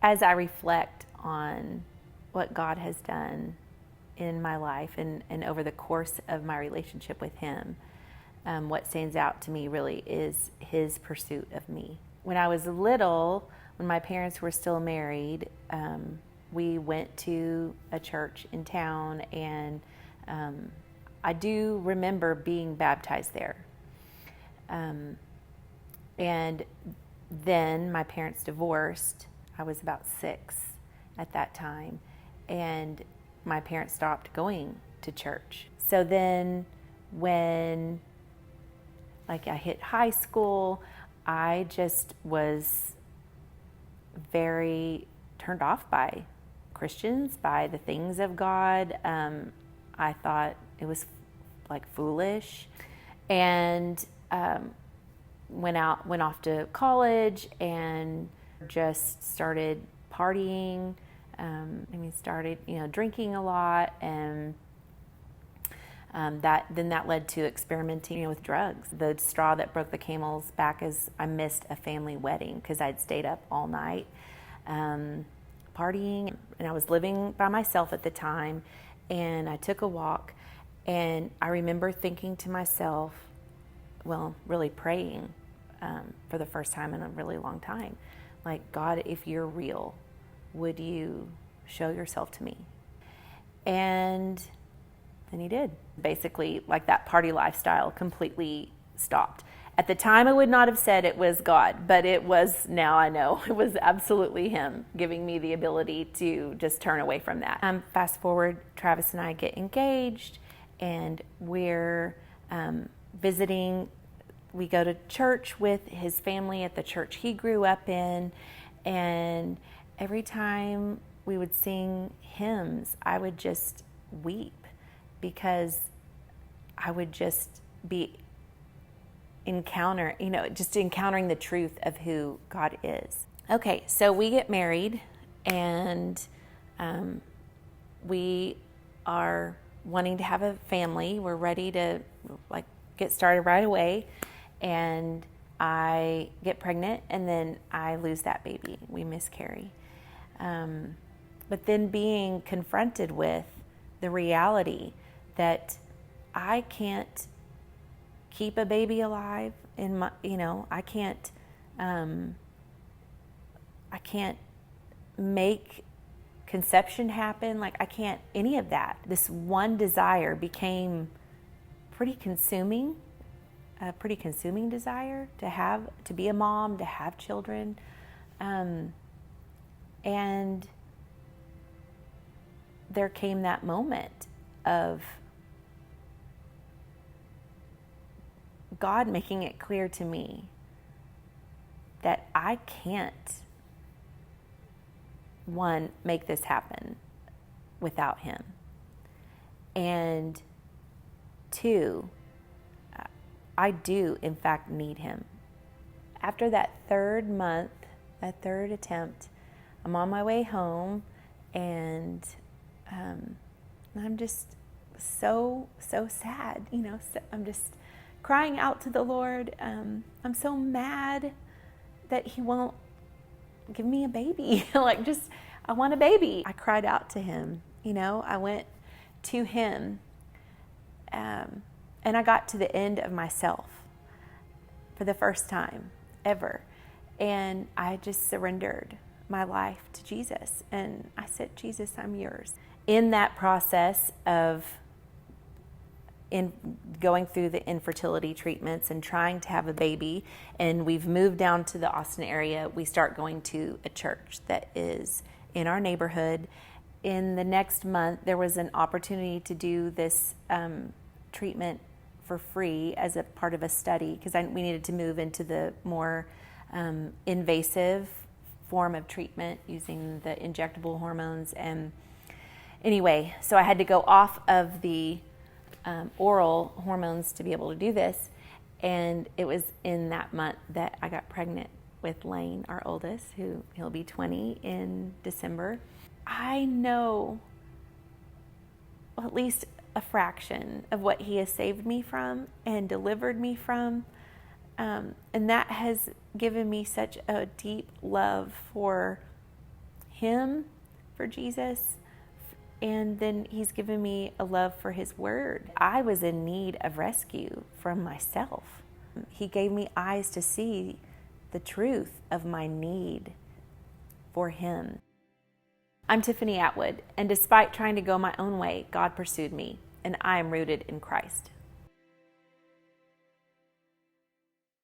as I reflect on what God has done in my life and over the course of my relationship with Him, what stands out to me really is His pursuit of me. When I was little, when my parents were still married, we went to a church in town, and I do remember being baptized there. And then my parents divorced. I was about 6 at that time, and my parents stopped going to church. So then when I hit high school, I just was very turned off by Christians, by the things of God. I thought it was foolish, and went off to college and just started partying. Started drinking a lot, and that led to experimenting with drugs. The straw that broke the camel's back is I missed a family wedding because I'd stayed up all night partying, and I was living by myself at the time. And I took a walk, and I remember thinking to myself, really praying for the first time in a really long time, God, if you're real, would you show yourself to me? And then He did. Basically, that party lifestyle completely stopped. At the time, I would not have said it was God, but it was, now I know, it was absolutely Him giving me the ability to just turn away from that. Fast forward, Travis and I get engaged, and we're visiting. We go to church with his family at the church he grew up in, and every time we would sing hymns, I would just weep, because I would just be encountering the truth of who God is. Okay, so we get married, and we are wanting to have a family. We're ready to get started right away, and I get pregnant, and then I lose that baby. We miscarry. But then being confronted with the reality that I can't keep a baby alive in my, I can't make conception happen. I can't, any of that. This one desire became a pretty consuming desire to be a mom, to have children. And there came that moment of God making it clear to me that I can't, one, make this happen without Him, and two, I do in fact need Him. After that third attempt, I'm on my way home, and I'm just so sad, I'm just crying out to the Lord. I'm so mad that He won't give me a baby. I want a baby. I cried out to Him. I went to Him, and I got to the end of myself for the first time ever. And I just surrendered my life to Jesus. And I said, Jesus, I'm yours. In that process of going through the infertility treatments and trying to have a baby, and we've moved down to the Austin area, we start going to a church that is in our neighborhood. In the next month, there was an opportunity to do this treatment for free as a part of a study, because we needed to move into the more invasive form of treatment using the injectable hormones. And anyway, so I had to go off of the oral hormones to be able to do this. And it was in that month that I got pregnant with Lane, our oldest, he'll be 20 in December. I know at least a fraction of what He has saved me from and delivered me from. And that has given me such a deep love for Him for Jesus, and then He's given me a love for His Word. I was in need of rescue from myself. He gave me eyes to see the truth of my need for Him. I'm Tiffany Atwood, and despite trying to go my own way, God pursued me, and I am rooted in Christ.